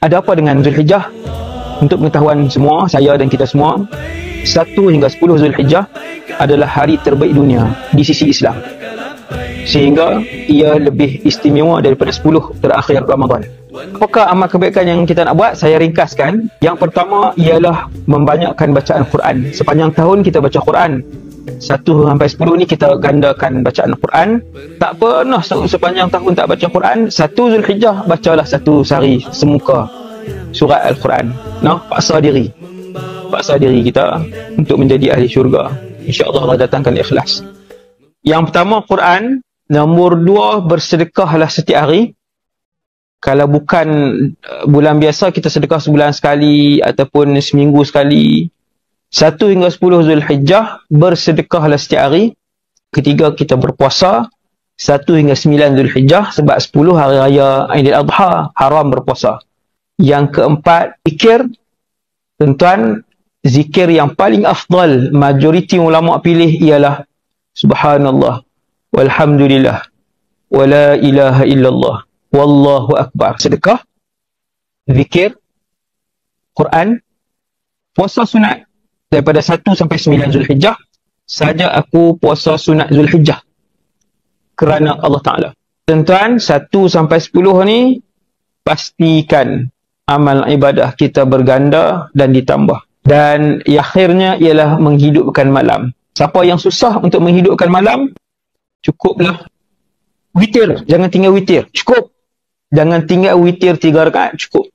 Ada apa dengan Zulhijjah? Untuk pengetahuan semua, saya dan kita semua, 1 hingga 10 Zulhijjah adalah hari terbaik dunia di sisi Islam, sehingga ia lebih istimewa daripada 10 terakhir Ramadan. Apakah amal kebaikan yang kita nak buat? Saya ringkaskan. Yang pertama ialah membanyakkan bacaan Quran. Sepanjang tahun kita baca Quran. 1 sampai 10 ni kita gandakan bacaan Quran. Tak pernah sepanjang tahun tak baca Quran. 1 Zulhijjah bacalah 1 sehari semuka surat Al-Quran. Paksa diri kita untuk menjadi ahli syurga. InsyaAllah Allah datangkan ikhlas. Yang pertama Quran. Nombor 2, bersedekahlah setiap hari. Kalau bukan bulan biasa, kita sedekah sebulan sekali ataupun seminggu sekali. 1 hingga 10 Zulhijjah, bersedekahlah setiap hari. Ketiga, kita berpuasa 1 hingga 9 Zulhijjah, sebab 10 hari raya Aidil Adha haram berpuasa. Yang keempat, zikir. Tuan-tuan, zikir yang paling afdal, majoriti ulama pilih ialah Subhanallah, walhamdulillah, wala ilaha illallah, wallahu akbar. Sedekah, zikir, Quran, puasa sunat. Daripada 1 sampai 9 Zulhijjah saja aku puasa sunat Zulhijjah kerana Allah Ta'ala. Tuan-tuan, 1 sampai 10 ni pastikan amal ibadah kita berganda dan ditambah. Dan akhirnya ialah menghidupkan malam. Siapa yang susah untuk menghidupkan malam, cukuplah witir. Jangan tinggal witir, cukup. Jangan tinggal witir 3 rakaat, cukup.